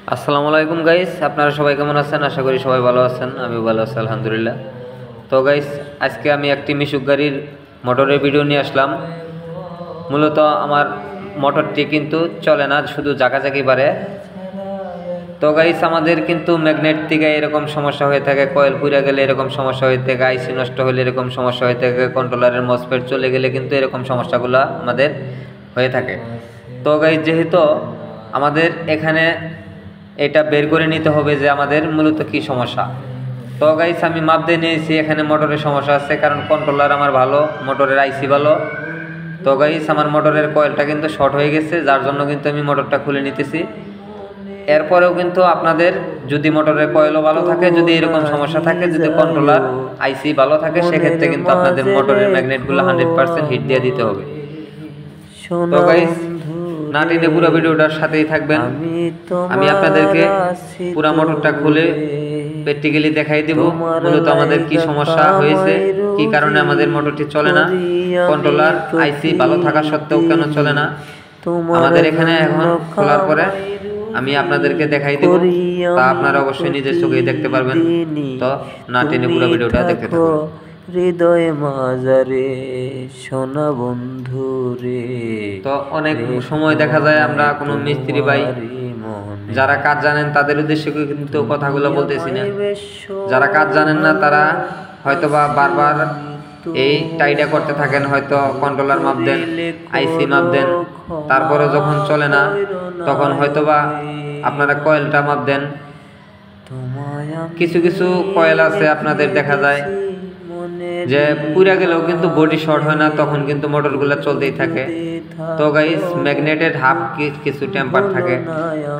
আসসালামু আলাইকুম গাইস, আপনারা সবাই কেমন আছেন? আশা করি সবাই ভালো আছেন। আমিও ভালো আছি আলহামদুলিল্লাহ। তো গাইস, আজকে আমি একটি মিশুক গাড়ির মোটরের ভিডিও নিয়ে আসলাম। মূলত আমার মোটরটি কিন্তু চলে না, শুধু জাগাজাগি পারে। তো গাইস, আমাদের কিন্তু ম্যাগনেট থেকে এরকম সমস্যা হয়ে থাকে, কয়েল পুড়ে গেলে এরকম সমস্যা হয়ে থাকে, আইসি নষ্ট হলে এরকম সমস্যা হয়ে থাকে, কন্ট্রোলারের মসফেট চলে গেলে কিন্তু এরকম সমস্যাগুলো আমাদের হয়ে থাকে। তো গাইস, যেহেতু আমাদের এখানে এটা বের করে নিতে হবে যে আমাদের মূলত কি সমস্যা। তো গাইস, আমি মাপ দিয়ে নিয়েছি, এখানে মোটরের সমস্যা আছে, কারণ কন্ট্রোলার আমার ভালো, মোটরের আইসি ভালো। তো গাইস, আমার মোটরের কয়েলটা কিন্তু শর্ট হয়ে গেছে, যার জন্য কিন্তু আমি মোটরটা খুলে নিতেছি। এরপরেও কিন্তু আপনাদের যদি মোটরের কয়েলও ভালো থাকে, যদি এরকম সমস্যা থাকে, যদি কন্ট্রোলার আইসি ভালো থাকে, সেক্ষেত্রে কিন্তু আপনাদের মোটরের ম্যাগনেটগুলো 100% হিট দিয়ে দিতে হবে। তো গাইস, না টেনে পুরো ভিডিওটার সাথেই থাকবেন। আমি আপনাদেরকে পুরো মোটরটা খুলে প্র্যাকটিক্যালি দেখাই দেব মূলত আমাদের কি সমস্যা হয়েছে, কি কারণে আমাদের মোটরটি চলে না, কন্ট্রোলার আইসি ভালো থাকা সত্ত্বেও কেন চলে না। আমাদের এখানে এখন খোলার পরে আমি আপনাদেরকে দেখাই দেব, তা আপনারা অবশ্যই নিজের চোখেই দেখতে পারবেন। তো না টেনে পুরো ভিডিওটা দেখতে থাকুন। হৃদয় মাঝারে সোনা বন্ধু রে। তো অনেক সময় দেখা যায় আমরা কোনো মিস্ত্রি ভাই যারা কাজ জানেন তাদের উদ্দেশ্যে কিন্তু কথাগুলো বলতেছি না। যারা কাজ জানেন না তারা হয়তোবা বারবার এই টাইডা করতে থাকেন, হয়তো কন্ট্রোলার মাপ দেন, আইসি মাপ দেন, তারপরে যখন চলে না তখন হয়তোবা আপনারা কয়েলটা মাপ দেন। কিছু কিছু কয়েল আছে আপনাদের দেখা যায় যে পুরা গেলেও কিন্তু বডি শর্ট হয় না, তখন কিন্তু মোটরগুলো চলতেই থাকে। তো গাইস, ম্যাগনেটেড হাফ কিছু টেম্পার থাকে,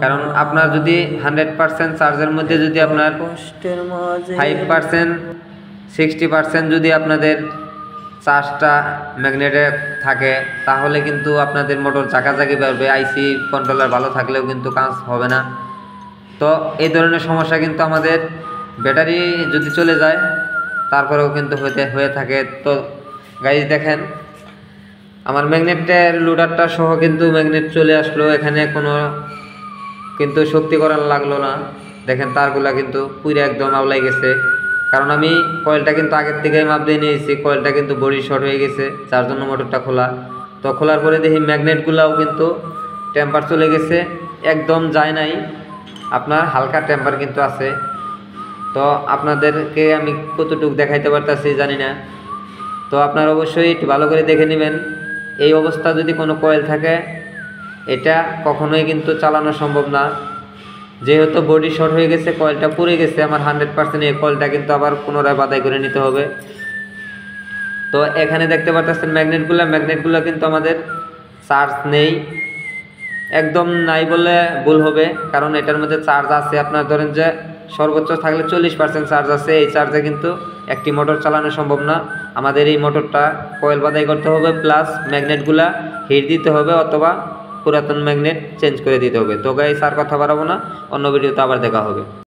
কারণ আপনার যদি 100% চার্জের মধ্যে যদি আপনার 5% 60% যদি আপনাদের চার্জটা ম্যাগনেটে থাকে, তাহলে কিন্তু আপনাদের মোটর জাগাজাগি পারবে, আইসি কন্ট্রোলার ভালো থাকলেও কিন্তু কাজ হবে না। তো এই ধরনের সমস্যা কিন্তু আমাদের ব্যাটারি যদি চলে যায় তারপরেও কিন্তু হয়ে থাকে। তো গাইজ দেখেন, আমার ম্যাগনেটের লোডারটা সহ কিন্তু ম্যাগনেট চলে আসলো, এখানে কোনো কিন্তু শক্তি করার লাগলো না। দেখেন তারগুলা কিন্তু পুরো একদম আওলাই গেছে, কারণ আমি কয়েলটা কিন্তু আগের থেকেই মাপ দিয়ে নিয়েছি, কয়েলটা কিন্তু বডি শর্ট হয়ে গেছে, যার জন্য মোটরটা খোলা। তো খোলার পরে দেখি ম্যাগনেটগুলাও কিন্তু টেম্পার চলে গেছে, একদম যায় নাই, আপনার হালকা টেম্পার কিন্তু আছে। তো আপনাদেরকে আমি কতটুকু দেখাইতে পারতেছি জানি না। তো আপনারা অবশ্যই একটু ভালো করে দেখে নেবেন। এই অবস্থা যদি কোনো কয়েল থাকে, এটা কখনোই কিন্তু চালানো সম্ভব না। যেহেতু বডি শর্ট হয়ে গেছে, কয়েলটা পুড়ে গেছে আমার 100%, এই কয়েলটা কিন্তু আবার পুনরায় বাদাই করে নিতে হবে। তো এখানে দেখতে পাচ্ছেন ম্যাগনেটগুলো কিন্তু আমাদের চার্জ নেই, একদম নাই বলে ভুল হবে, কারণ এটার মধ্যে চার্জ আছে। আপনার ধরেন যে সর্বোচ্চ থাকলে 40% চার্জ আছে, এই চার্জে কিন্তু একটি মোটর চালানো সম্ভব না। আমাদের এই মোটরটা কয়েল বাদাই করতে হবে, প্লাস ম্যাগনেটগুলা হিট দিতে হবে, অথবা পুরাতন ম্যাগনেট চেঞ্জ করে দিতে হবে। তো গাইস, আর কথা বাড়াবো না, অন্য ভিডিওতে আবার দেখা হবে।